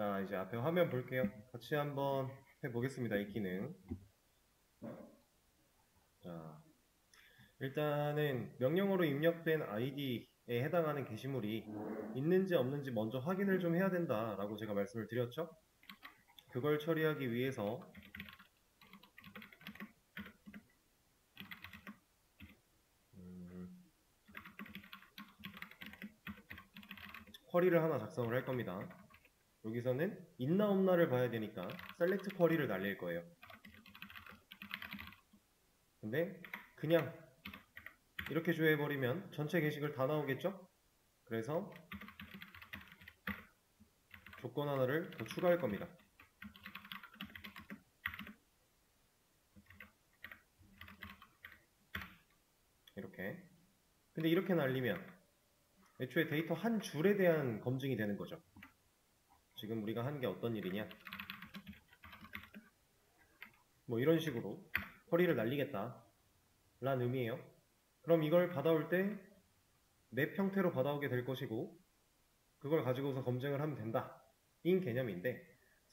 자, 이제 앞에 화면 볼게요. 같이 한번 해보겠습니다. 이 기능. 자, 일단은 명령어로 입력된 아이디에 해당하는 게시물이 있는지 없는지 먼저 확인을 좀 해야 된다라고 제가 말씀을 드렸죠. 그걸 처리하기 위해서 쿼리를 하나 작성을 할 겁니다. 여기서는 있나 없나를 봐야 되니까 셀렉트 쿼리를 날릴 거예요. 근데 그냥 이렇게 조회해버리면 전체 게시글 다 나오겠죠? 그래서 조건 하나를 더 추가할 겁니다. 이렇게. 근데 이렇게 날리면 애초에 데이터 한 줄에 대한 검증이 되는 거죠. 지금 우리가 한 게 어떤 일이냐? 뭐 이런 식으로 쿼리를 날리겠다 라는 의미예요. 그럼 이걸 받아올 때 맵 형태로 받아오게 될 것이고 그걸 가지고서 검증을 하면 된다 인 개념인데,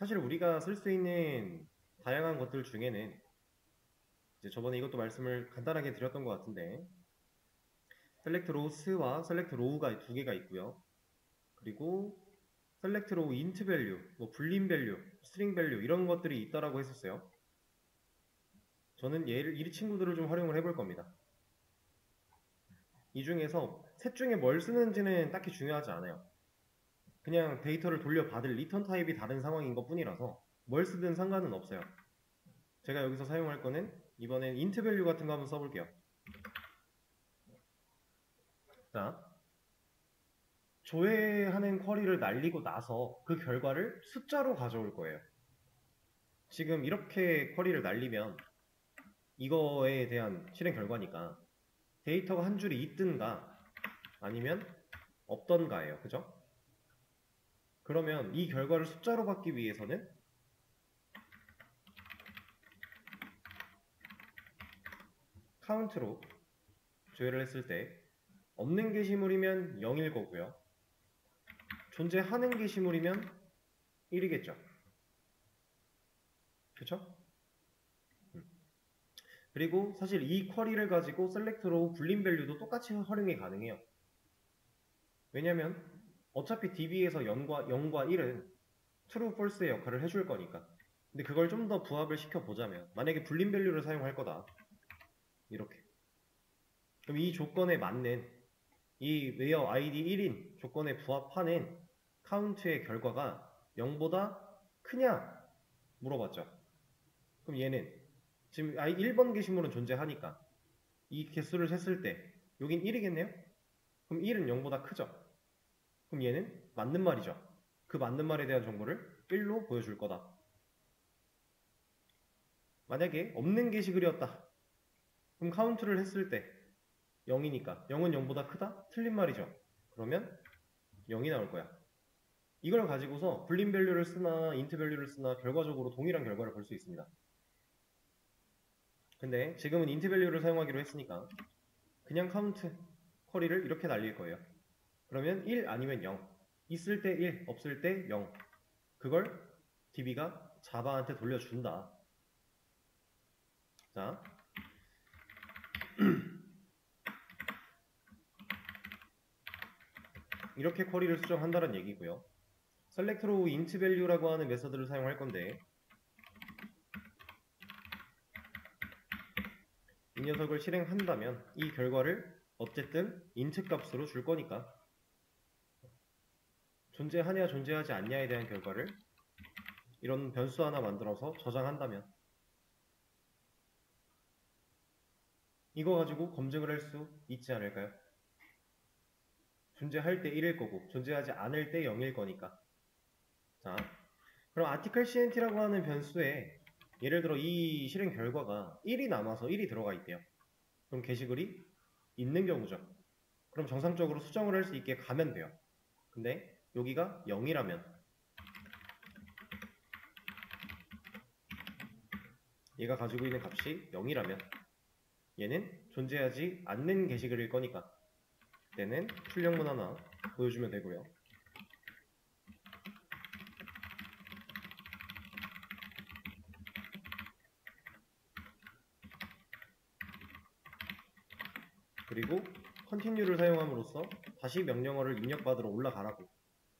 사실 우리가 쓸 수 있는 다양한 것들 중에는 이제 저번에 이것도 말씀을 간단하게 드렸던 것 같은데, 셀렉트 로스와 셀렉트 로우가 두 개가 있고요. 그리고 셀렉트 로우 인트 밸류, 뭐 불림 밸류, 스트링 밸류 이런 것들이 있다라고 했었어요. 저는 이 친구들을 좀 활용을 해볼 겁니다. 이 중에서 셋 중에 뭘 쓰는지는 딱히 중요하지 않아요. 그냥 데이터를 돌려받을 리턴 타입이 다른 상황인 것 뿐이라서 뭘 쓰든 상관은 없어요. 제가 여기서 사용할 거는 이번엔 int 밸류 같은 거 한번 써볼게요. 자, 조회하는 쿼리를 날리고 나서 그 결과를 숫자로 가져올 거예요. 지금 이렇게 쿼리를 날리면 이거에 대한 실행 결과니까 데이터가 한 줄이 있든가 아니면 없던가예요. 그죠? 그러면 이 결과를 숫자로 받기 위해서는 카운트로 조회를 했을 때 없는 게시물이면 0일 거고요. 존재하는 게시물이면 1이겠죠. 그쵸? 그리고 사실 이 쿼리를 가지고 셀렉트로 불림 밸류도 똑같이 활용이 가능해요. 왜냐면 어차피 DB에서 0과 1은 true, false의 역할을 해줄 거니까. 근데 그걸 좀 더 부합을 시켜보자면, 만약에 불림 밸류를 사용할 거다 이렇게, 그럼 이 조건에 맞는 이 where id 1인 조건에 부합하는 카운트의 결과가 0보다 크냐 물어봤죠. 그럼 얘는 지금 1번 게시물은 존재하니까 이 개수를 셌을 때 여긴 1이겠네요? 그럼 1은 0보다 크죠? 그럼 얘는 맞는 말이죠. 그 맞는 말에 대한 정보를 1로 보여줄 거다. 만약에 없는 게시글이었다. 그럼 카운트를 했을 때 0이니까 0은 0보다 크다? 틀린 말이죠. 그러면 0이 나올 거야. 이걸 가지고서 불림 밸류를 쓰나 인트 밸류를 쓰나 결과적으로 동일한 결과를 볼 수 있습니다. 근데 지금은 인트 밸류를 사용하기로 했으니까 그냥 카운트 쿼리를 이렇게 날릴 거예요. 그러면 1 아니면 0, 있을 때 1, 없을 때 0, 그걸 DB가 자바한테 돌려준다. 자, 이렇게 쿼리를 수정한다는 얘기고요. select row int value라고 하는 메서드를 사용할 건데, 이 녀석을 실행한다면 이 결과를 어쨌든 int 값으로 줄 거니까 존재하냐 존재하지 않냐에 대한 결과를 이런 변수 하나 만들어서 저장한다면 이거 가지고 검증을 할 수 있지 않을까요? 존재할 때 1일 거고 존재하지 않을 때 0일 거니까. 자, 그럼 article cnt라고 하는 변수에 예를 들어 이 실행 결과가 1이 남아서 1이 들어가 있대요. 그럼 게시글이 있는 경우죠. 그럼 정상적으로 수정을 할 수 있게 가면 돼요. 근데 여기가 0이라면 얘가 가지고 있는 값이 0이라면 얘는 존재하지 않는 게시글일 거니까 그때는 출력문 하나 보여주면 되고요. 그리고 continue를 사용함으로써 다시 명령어를 입력받으러 올라가라고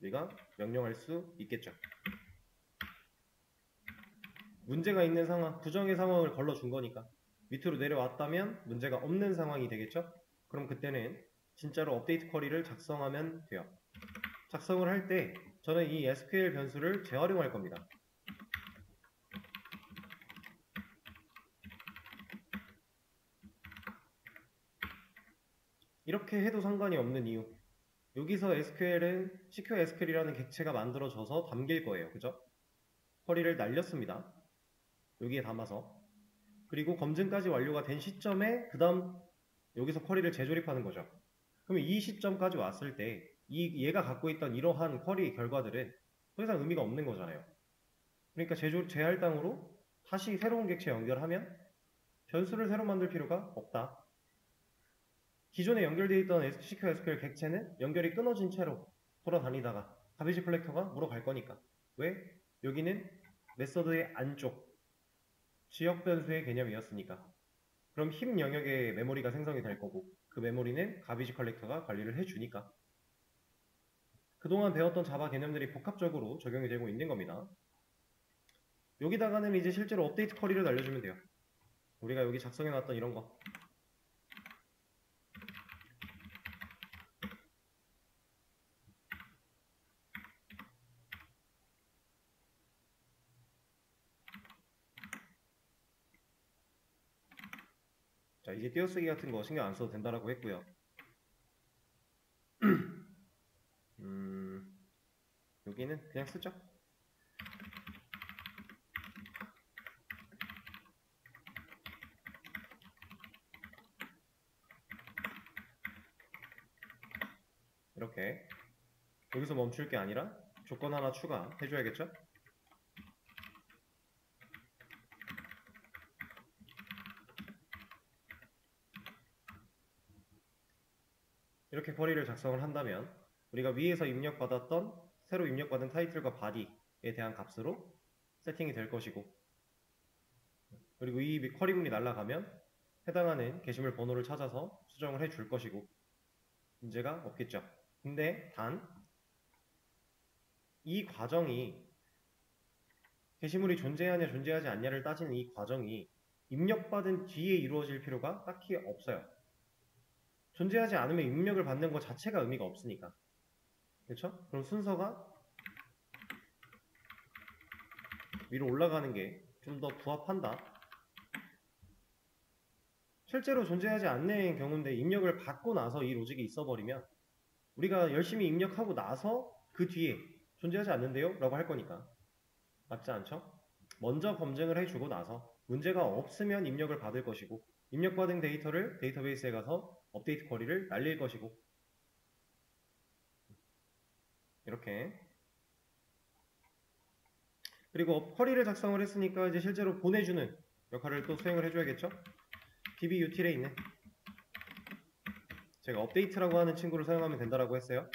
우리가 명령할 수 있겠죠. 문제가 있는 상황, 부정의 상황을 걸러준 거니까 밑으로 내려왔다면 문제가 없는 상황이 되겠죠. 그럼 그때는 진짜로 업데이트 쿼리를 작성하면 돼요. 작성을 할 때 저는 이 SQL 변수를 재활용할 겁니다. 이렇게 해도 상관이 없는 이유, 여기서 SQL은 CQ SQL이라는 객체가 만들어져서 담길 거예요. 그죠? 쿼리를 날렸습니다. 여기에 담아서. 그리고 검증까지 완료가 된 시점에 그 다음 여기서 쿼리를 재조립하는 거죠. 그러면 이 시점까지 왔을 때 얘가 갖고 있던 이러한 쿼리 결과들은 더 이상 의미가 없는 거잖아요. 그러니까 재할당으로 다시 새로운 객체 연결하면 변수를 새로 만들 필요가 없다. 기존에 연결되어 있던 CQ SQL 객체는 연결이 끊어진 채로 돌아다니다가 가비지 컬렉터가 물어갈 거니까. 왜? 여기는 메서드의 안쪽 지역 변수의 개념이었으니까. 그럼 힙 영역에 메모리가 생성이 될 거고 그 메모리는 가비지 컬렉터가 관리를 해주니까. 그동안 배웠던 자바 개념들이 복합적으로 적용이 되고 있는 겁니다. 여기다가는 이제 실제로 업데이트 쿼리를 날려주면 돼요. 우리가 여기 작성해놨던 이런 거. 자, 이제 띄어쓰기 같은 거 신경 안 써도 된다라고 했고요. 여기는 그냥 쓰죠. 이렇게 여기서 멈출 게 아니라 조건 하나 추가해줘야겠죠? 이렇게 쿼리를 작성을 한다면 우리가 위에서 입력받았던 새로 입력받은 타이틀과 바디에 대한 값으로 세팅이 될 것이고, 그리고 이 쿼리문이 날아가면 해당하는 게시물 번호를 찾아서 수정을 해줄 것이고 문제가 없겠죠. 근데 단 이 과정이 게시물이 존재하냐 존재하지 않냐를 따지는 이 과정이 입력받은 뒤에 이루어질 필요가 딱히 없어요. 존재하지 않으면 입력을 받는 것 자체가 의미가 없으니까. 그렇죠? 그럼 순서가 위로 올라가는 게 좀 더 부합한다. 실제로 존재하지 않는 경우인데 입력을 받고 나서 이 로직이 있어버리면 우리가 열심히 입력하고 나서 그 뒤에 존재하지 않는데요? 라고 할 거니까. 맞지 않죠? 먼저 검증을 해주고 나서 문제가 없으면 입력을 받을 것이고 입력받은 데이터를 데이터베이스에 가서 업데이트 쿼리를 날릴 것이고 이렇게. 그리고 쿼리를 작성을 했으니까 이제 실제로 보내주는 역할을 또 수행을 해줘야겠죠? db util에 있는 제가 업데이트라고 하는 친구를 사용하면 된다라고 했어요.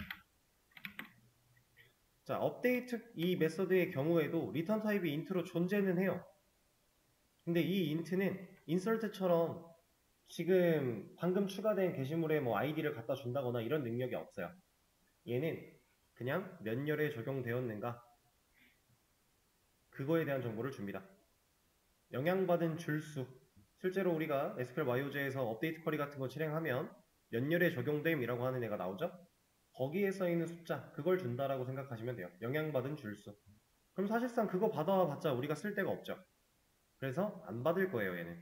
자, 업데이트 이 메서드의 경우에도 리턴 타입이 인트로 존재는 해요. 근데 이 인트는 인설트처럼 지금 방금 추가된 게시물에 뭐 아이디를 갖다 준다거나 이런 능력이 없어요. 얘는 그냥 몇 열에 적용되었는가 그거에 대한 정보를 줍니다. 영향받은 줄수, 실제로 우리가 SQL YOJ에서 업데이트 쿼리 같은 거 실행하면 몇 열에 적용됨이라고 하는 애가 나오죠? 거기에 써있는 숫자, 그걸 준다라고 생각하시면 돼요. 영향받은 줄수. 그럼 사실상 그거 받아봤자 우리가 쓸 데가 없죠. 그래서 안 받을 거예요, 얘는.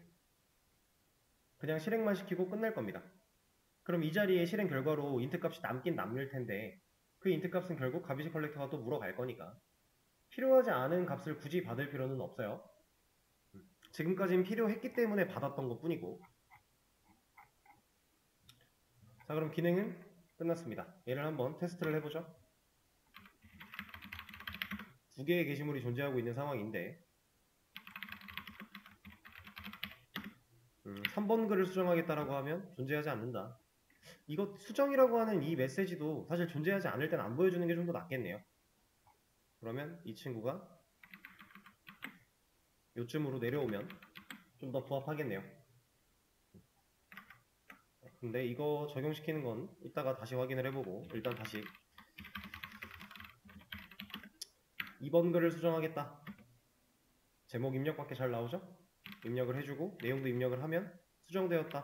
그냥 실행만 시키고 끝낼 겁니다. 그럼 이 자리에 실행 결과로 인트 값이 남긴 남을 텐데 그 인트 값은 결국 가비지 컬렉터가 또 물어갈 거니까 필요하지 않은 값을 굳이 받을 필요는 없어요. 지금까지는 필요했기 때문에 받았던 것 뿐이고. 자, 그럼 기능은 끝났습니다. 얘를 한번 테스트를 해보죠. 두 개의 게시물이 존재하고 있는 상황인데 3번 글을 수정하겠다라고 하면 존재하지 않는다. 이거 수정이라고 하는 이 메시지도 사실 존재하지 않을 땐 안 보여주는 게 좀 더 낫겠네요. 그러면 이 친구가 요쯤으로 내려오면 좀 더 부합하겠네요. 근데 이거 적용시키는 건 이따가 다시 확인을 해보고, 일단 다시 2번 글을 수정하겠다. 제목 입력밖에 잘 나오죠? 입력을 해주고 내용도 입력을 하면 수정되었다.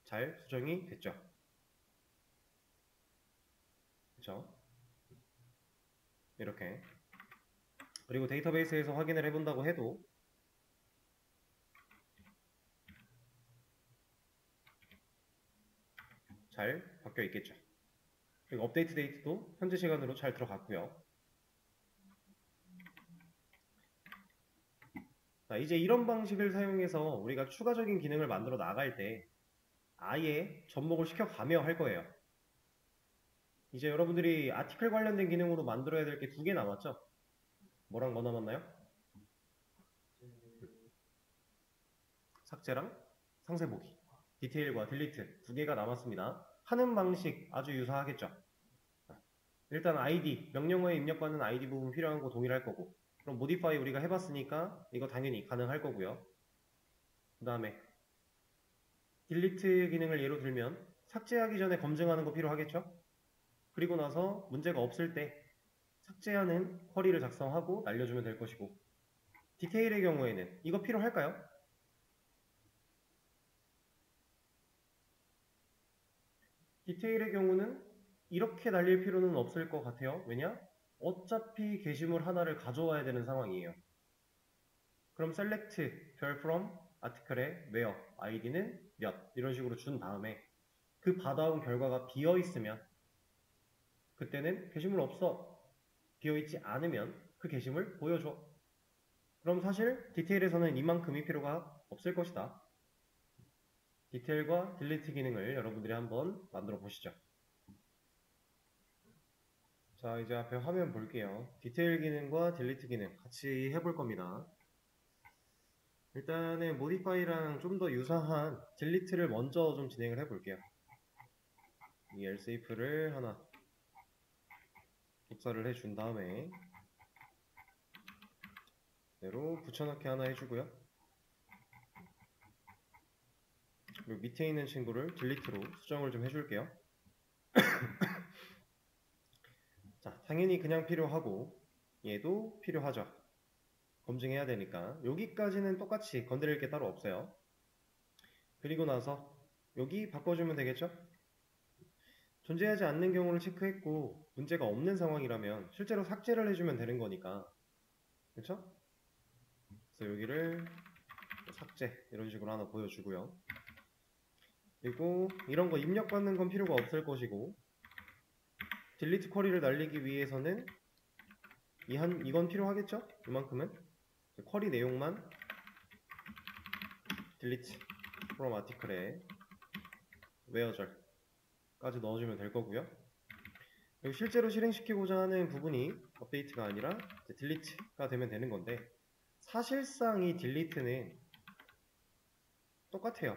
잘 수정이 됐죠? 그쵸? 이렇게. 그리고 데이터베이스에서 확인을 해본다고 해도 잘 바뀌어 있겠죠. 그리고 업데이트 데이트도 현재 시간으로 잘 들어갔고요. 자, 이제 이런 방식을 사용해서 우리가 추가적인 기능을 만들어 나갈 때 아예 접목을 시켜가며 할 거예요. 이제 여러분들이 아티클 관련된 기능으로 만들어야 될 게 2개 남았죠? 뭐랑 뭐 남았나요? 삭제랑 상세 보기, 디테일과 딜리트 2개가 남았습니다. 하는 방식 아주 유사하겠죠? 일단 ID, 명령어에 입력받는 ID 부분 필요한 거 동일할 거고, 그럼 modify 우리가 해봤으니까 이거 당연히 가능할 거고요. 그 다음에 딜리트 기능을 예로 들면 삭제하기 전에 검증하는 거 필요하겠죠? 그리고 나서 문제가 없을 때 삭제하는 쿼리를 작성하고 날려주면 될 것이고, 디테일의 경우에는 이거 필요할까요? 디테일의 경우는 이렇게 날릴 필요는 없을 것 같아요. 왜냐? 어차피 게시물 하나를 가져와야 되는 상황이에요. 그럼 select 별 from 아티클의 where id는 몇 이런 식으로 준 다음에 그 받아온 결과가 비어 있으면 그때는 게시물 없어, 비어 있지 않으면 그 게시물 보여줘. 그럼 사실 디테일에서는 이만큼이 필요가 없을 것이다. 디테일과 딜리트 기능을 여러분들이 한번 만들어 보시죠. 자, 이제 앞에 화면 볼게요. 디테일 기능과 딜리트 기능 같이 해볼 겁니다. 일단은 modify랑 좀 더 유사한 딜리트를 먼저 좀 진행을 해볼게요. 이 elsif를 하나 복사를 해준 다음에 그대로 붙여넣기 하나 해주고요. 그리고 밑에 있는 친구를 딜리트로 수정을 좀 해줄게요. 자, 당연히 그냥 필요하고 얘도 필요하죠. 검증해야 되니까 여기까지는 똑같이 건드릴 게 따로 없어요. 그리고 나서 여기 바꿔주면 되겠죠? 존재하지 않는 경우를 체크했고 문제가 없는 상황이라면 실제로 삭제를 해주면 되는 거니까, 그렇죠? 그래서 여기를 삭제 이런 식으로 하나 보여주고요. 그리고 이런 거 입력받는 건 필요가 없을 것이고, 딜리트 쿼리를 날리기 위해서는 이건 필요하겠죠? 이만큼은 쿼리 내용만 딜리트 from article에 where절까지 넣어주면 될 거고요. 그리고 실제로 실행시키고자 하는 부분이 업데이트가 아니라 딜리트가 되면 되는 건데, 사실상 이 딜리트는 똑같아요.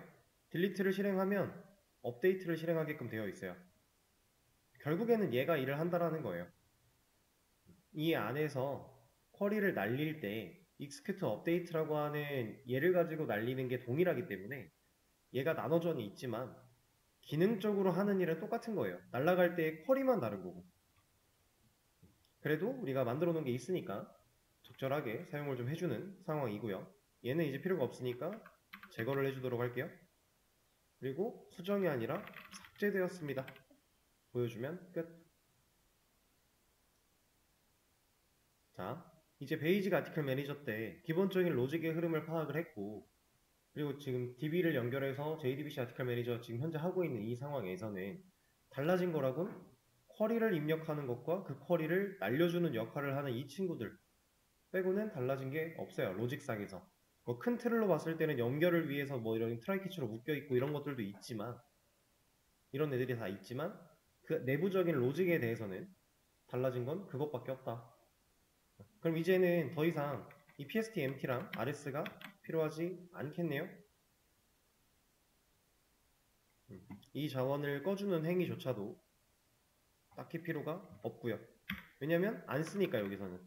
딜리트를 실행하면 업데이트를 실행하게끔 되어 있어요. 결국에는 얘가 일을 한다라는 거예요. 이 안에서 쿼리를 날릴 때 execute update라고 하는 얘를 가지고 날리는 게 동일하기 때문에 얘가 나눠전이 있지만 기능적으로 하는 일은 똑같은 거예요. 날아갈 때 쿼리만 다른 거고. 그래도 우리가 만들어 놓은 게 있으니까 적절하게 사용을 좀 해주는 상황이고요. 얘는 이제 필요가 없으니까 제거를 해주도록 할게요. 그리고 수정이 아니라 삭제되었습니다. 보여주면 끝. 자, 이제 베이직 아티클 매니저 때 기본적인 로직의 흐름을 파악을 했고, 그리고 지금 DB를 연결해서 JDBC 아티클 매니저 지금 현재 하고 있는 이 상황에서는 달라진 거라곤 쿼리를 입력하는 것과 그 쿼리를 날려주는 역할을 하는 이 친구들 빼고는 달라진 게 없어요. 로직상에서. 뭐 큰 틀로 봤을 때는 연결을 위해서 뭐 이런 트라이캐치로 묶여 있고 이런 것들도 있지만, 이런 애들이 다 있지만 그 내부적인 로직에 대해서는 달라진 건 그것밖에 없다. 그럼 이제는 더 이상 이 PST-empty랑 RS가 필요하지 않겠네요. 이 자원을 꺼주는 행위조차도 딱히 필요가 없고요. 왜냐면 안 쓰니까 여기서는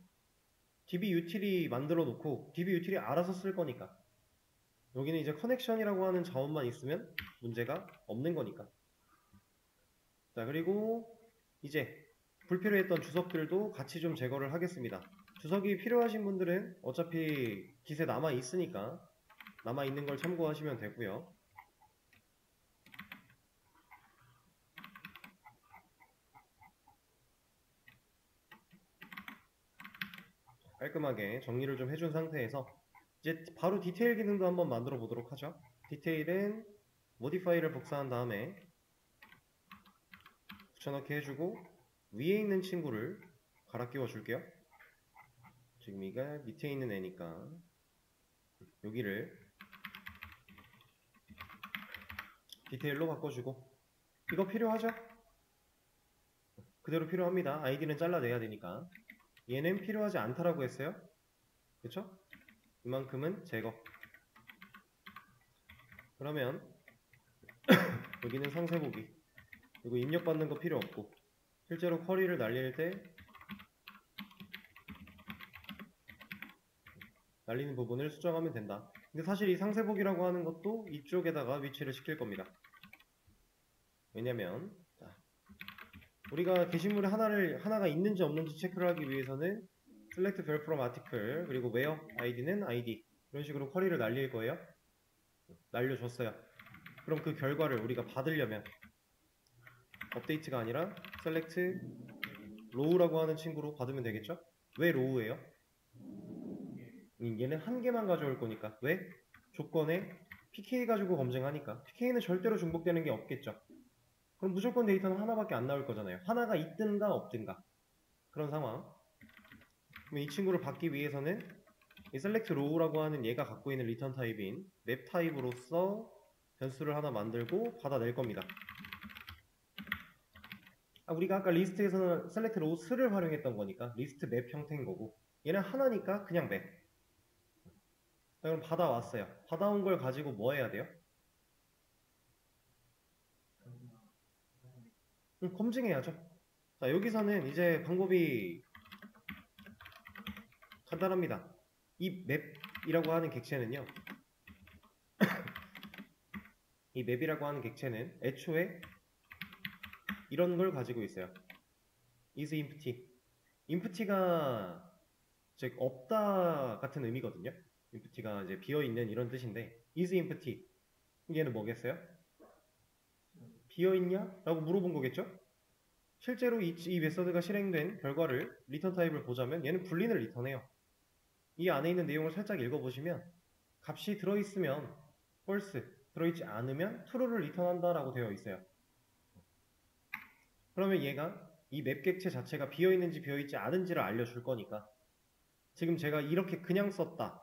DB util이 만들어 놓고 DB util이 알아서 쓸 거니까. 여기는 이제 커넥션이라고 하는 자원만 있으면 문제가 없는 거니까. 자, 그리고 이제 불필요했던 주석들도 같이 좀 제거를 하겠습니다. 주석이 필요하신 분들은 어차피 깃에 남아 있으니까 남아 있는 걸 참고하시면 되고요. 깔끔하게 정리를 좀 해준 상태에서 이제 바로 디테일 기능도 한번 만들어 보도록 하죠. 디테일은 모디파이를 복사한 다음에 붙여넣기 해주고 위에 있는 친구를 갈아 끼워 줄게요. 지금 이가 밑에 있는 애니까 여기를 디테일로 바꿔주고 이거 필요하죠? 그대로 필요합니다. 아이디는 잘라내야 되니까. 얘는 필요하지 않다라고 했어요. 그쵸? 이만큼은 제거. 그러면 여기는 상세 보기. 그리고 입력받는 거 필요 없고 실제로 쿼리를 날릴 때 날리는 부분을 수정하면 된다. 근데 사실 이 상세 보기라고 하는 것도 이쪽에다가 위치를 시킬 겁니다. 왜냐면 우리가 게시물에 하나가 있는지 없는지 체크를 하기 위해서는 select 별 from article 그리고 where id는 id 이런 식으로 쿼리를 날릴 거예요. 날려줬어요. 그럼 그 결과를 우리가 받으려면 업데이트가 아니라 select row라고 하는 친구로 받으면 되겠죠? 왜 row예요? 얘는 한 개만 가져올 거니까. 왜? 조건에 pk 가지고 검증하니까. pk는 절대로 중복되는 게 없겠죠. 그럼 무조건 데이터는 하나밖에 안 나올 거잖아요. 하나가 있든가 없든가 그런 상황. 그럼 이 친구를 받기 위해서는 이 select row라고 하는 얘가 갖고 있는 리턴 타입인 맵 타입으로서 변수를 하나 만들고 받아낼 겁니다. 우리가 아까 리스트에서는 select rows를 활용했던 거니까 리스트 맵 형태인 거고 얘는 하나니까 그냥 맵. 자, 그럼 받아왔어요. 받아온 걸 가지고 뭐 해야 돼요? 검증해야죠. 자, 여기서는 이제 방법이 간단합니다. 이 맵이라고 하는 객체는요. 이 맵이라고 하는 객체는 애초에 이런 걸 가지고 있어요. is empty. empty가 즉 없다 같은 의미거든요. empty가 이제 비어있는 이런 뜻인데 is empty. 얘는 뭐겠어요? 비어있냐? 라고 물어본 거겠죠? 실제로 이 메서드가 실행된 결과를 리턴 타입을 보자면 얘는 불린을 리턴해요. 이 안에 있는 내용을 살짝 읽어보시면 값이 들어있으면 false, 들어있지 않으면 true를 리턴한다 라고 되어 있어요. 그러면 얘가 이 맵 객체 자체가 비어있는지 비어있지 않은지를 알려줄 거니까 지금 제가 이렇게 그냥 썼다.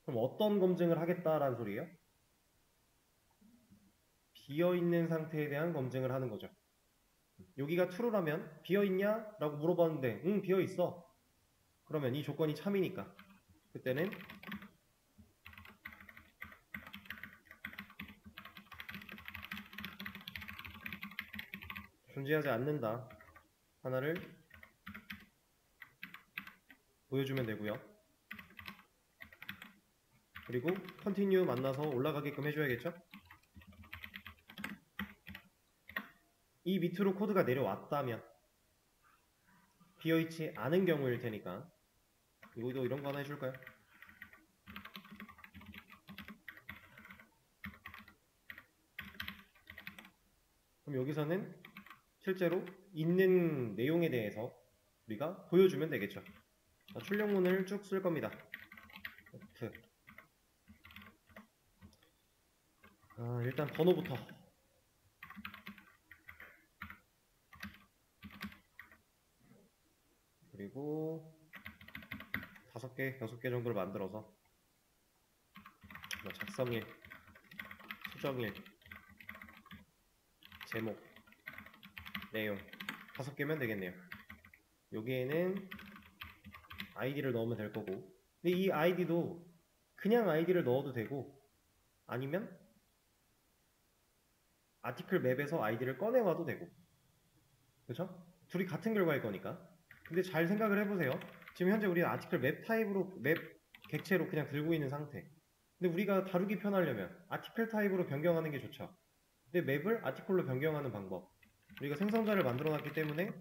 그럼 어떤 검증을 하겠다라는 소리예요? 비어있는 상태에 대한 검증을 하는 거죠. 여기가 true라면 비어있냐? 라고 물어봤는데 응 비어있어. 그러면 이 조건이 참이니까 그때는 존재하지 않는다 하나를 보여주면 되고요. 그리고 continue 만나서 올라가게끔 해줘야겠죠? 이 밑으로 코드가 내려왔다면 비어있지 않은 경우일 테니까 이거도 이런 거 하나 해줄까요? 그럼 여기서는 실제로 있는 내용에 대해서 우리가 보여주면 되겠죠. 자, 출력문을 쭉 쓸 겁니다. 일단 번호부터 그리고 5개, 6개 정도를 만들어서 작성일, 수정일, 제목, 내용 5개면 되겠네요. 여기에는 아이디를 넣으면 될 거고 근데 이 아이디도 그냥 아이디를 넣어도 되고 아니면 아티클 맵에서 아이디를 꺼내와도 되고 그렇죠? 둘이 같은 결과일 거니까 근데 잘 생각을 해보세요. 지금 현재 우리는 아티클 맵 타입으로 맵 객체로 그냥 들고 있는 상태 근데 우리가 다루기 편하려면 아티클 타입으로 변경하는 게 좋죠. 근데 맵을 아티클로 변경하는 방법, 우리가 생성자를 만들어 놨기 때문에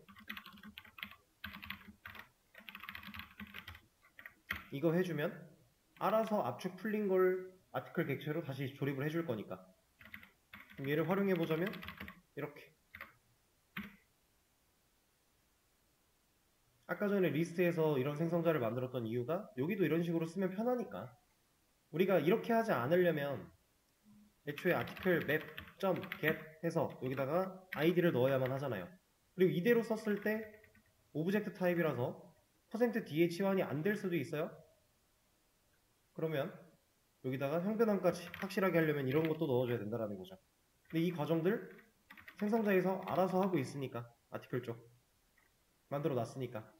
이거 해주면 알아서 압축 풀린 걸 아티클 객체로 다시 조립을 해줄 거니까. 그럼 얘를 활용해 보자면 이렇게, 아까 전에 리스트에서 이런 생성자를 만들었던 이유가 여기도 이런 식으로 쓰면 편하니까. 우리가 이렇게 하지 않으려면 애초에 article map.get 해서 여기다가 id를 넣어야만 하잖아요. 그리고 이대로 썼을 때 오브젝트 타입이라서 %dh1이 안 될 수도 있어요. 그러면 여기다가 형변환까지 확실하게 하려면 이런 것도 넣어줘야 된다는 거죠. 근데 이 과정들 생성자에서 알아서 하고 있으니까, 아티클 쪽 만들어 놨으니까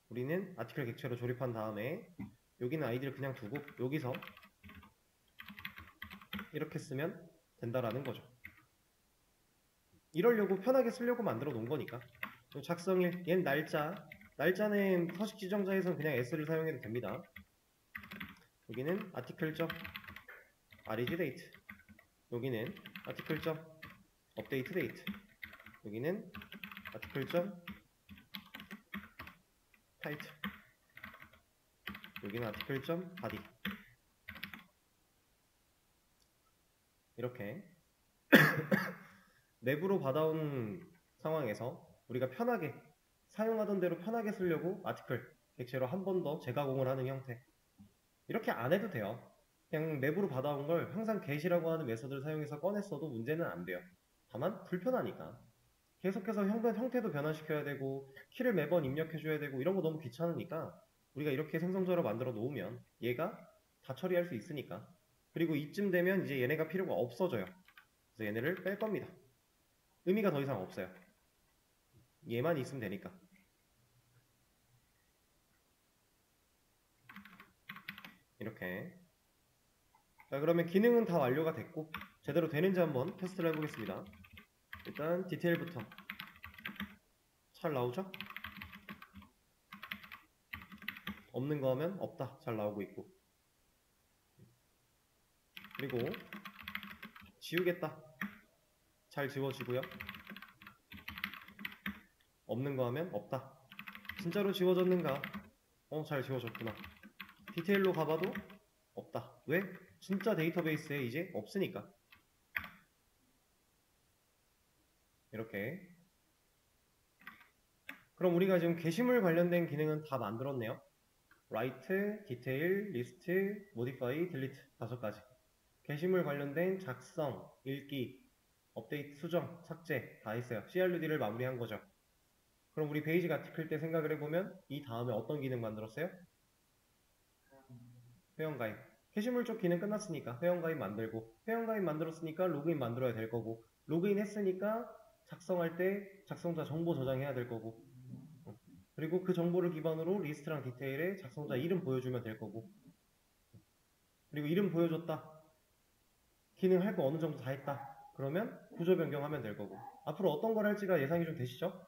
우리는 아티클 객체로 조립한 다음에 여기는 아이디를 그냥 두고 여기서 이렇게 쓰면 된다라는 거죠. 이러려고 편하게 쓰려고 만들어 놓은 거니까. 작성일, 얘는 날짜는 서식 지정자에서는 그냥 s를 사용해도 됩니다. 여기는 article.reg date, 여기는 article.update date, 여기는 article.title, 여기는 article.body. 이렇게 내부로 받아온 상황에서 우리가 편하게 사용하던 대로 편하게 쓰려고 아티클 객체로 한 번 더 재가공을 하는 형태. 이렇게 안 해도 돼요. 그냥 내부로 받아온 걸 항상 get이라고 하는 메서드를 사용해서 꺼냈어도 문제는 안 돼요. 다만 불편하니까 계속해서 형태도 변환시켜야 되고 키를 매번 입력해줘야 되고 이런 거 너무 귀찮으니까 우리가 이렇게 생성자로 만들어 놓으면 얘가 다 처리할 수 있으니까. 그리고 이쯤 되면 이제 얘네가 필요가 없어져요. 그래서 얘네를 뺄 겁니다. 의미가 더 이상 없어요. 얘만 있으면 되니까. 이렇게. 자, 그러면 기능은 다 완료가 됐고 제대로 되는지 한번 테스트를 해보겠습니다. 일단 디테일부터 잘 나오죠? 없는 거 하면 없다, 잘 나오고 있고. 그리고 지우겠다, 잘 지워지고요. 없는 거 하면 없다, 진짜로 지워졌는가? 잘 지워졌구나. 디테일로 가봐도 없다. 왜? 진짜 데이터베이스에 이제 없으니까. 이렇게. 그럼 우리가 지금 게시물 관련된 기능은 다 만들었네요. write, detail, list, modify, delete 5가지. 게시물 관련된 작성, 읽기, 업데이트, 수정, 삭제 다 했어요. CRUD를 마무리한 거죠. 그럼 우리 베이직 아티클 때 생각을 해보면 이 다음에 어떤 기능 만들었어요? 회원가입. 게시물 쪽 기능 끝났으니까 회원가입 만들고, 회원가입 만들었으니까 로그인 만들어야 될 거고, 로그인 했으니까 작성할 때 작성자 정보 저장해야 될 거고, 그리고 그 정보를 기반으로 리스트랑 디테일에 작성자 이름 보여주면 될 거고, 그리고 이름 보여줬다, 기능 할 거 어느 정도 다 했다, 그러면 구조 변경하면 될 거고. 앞으로 어떤 걸 할지가 예상이 좀 되시죠?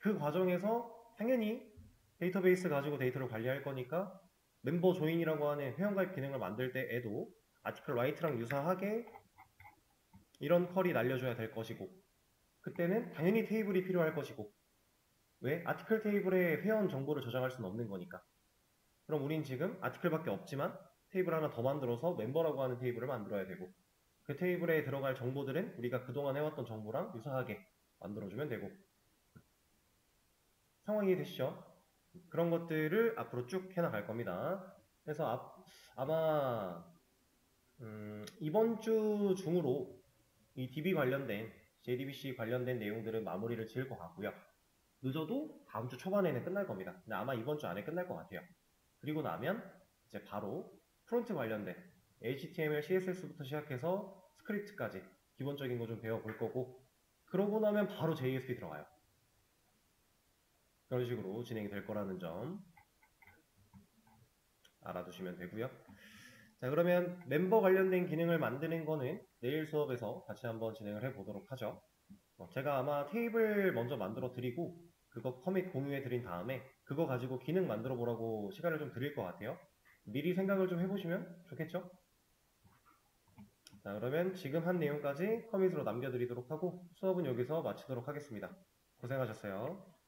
그 과정에서 당연히 데이터베이스 가지고 데이터를 관리할 거니까 멤버 조인이라고 하는 회원가입 기능을 만들 때에도 아티클 라이트랑 유사하게 이런 컬이 날려줘야 될 것이고, 그때는 당연히 테이블이 필요할 것이고. 왜? 아티클 테이블에 회원 정보를 저장할 수는 없는 거니까. 그럼 우린 지금 아티클밖에 없지만 테이블 하나 더 만들어서 멤버라고 하는 테이블을 만들어야 되고, 그 테이블에 들어갈 정보들은 우리가 그동안 해왔던 정보랑 유사하게 만들어주면 되고. 상황이 되시죠? 그런 것들을 앞으로 쭉 해나갈 겁니다. 그래서 아마 이번 주 중으로 이 DB 관련된, JDBC 관련된 내용들은 마무리를 지을 것 같고요. 늦어도 다음 주 초반에는 끝날 겁니다. 근데 아마 이번 주 안에 끝날 것 같아요. 그리고 나면 이제 바로 프론트 관련된 HTML, CSS부터 시작해서 스크립트까지 기본적인 거 좀 배워볼 거고, 그러고 나면 바로 JSP 들어가요. 그런 식으로 진행이 될 거라는 점 알아두시면 되고요. 자, 그러면 멤버 관련된 기능을 만드는 거는 내일 수업에서 같이 한번 진행을 해보도록 하죠. 제가 아마 테이블 먼저 만들어 드리고 그거 커밋 공유해 드린 다음에 그거 가지고 기능 만들어 보라고 시간을 좀 드릴 것 같아요. 미리 생각을 좀 해보시면 좋겠죠? 자, 그러면 지금 한 내용까지 커밋으로 남겨드리도록 하고 수업은 여기서 마치도록 하겠습니다. 고생하셨어요.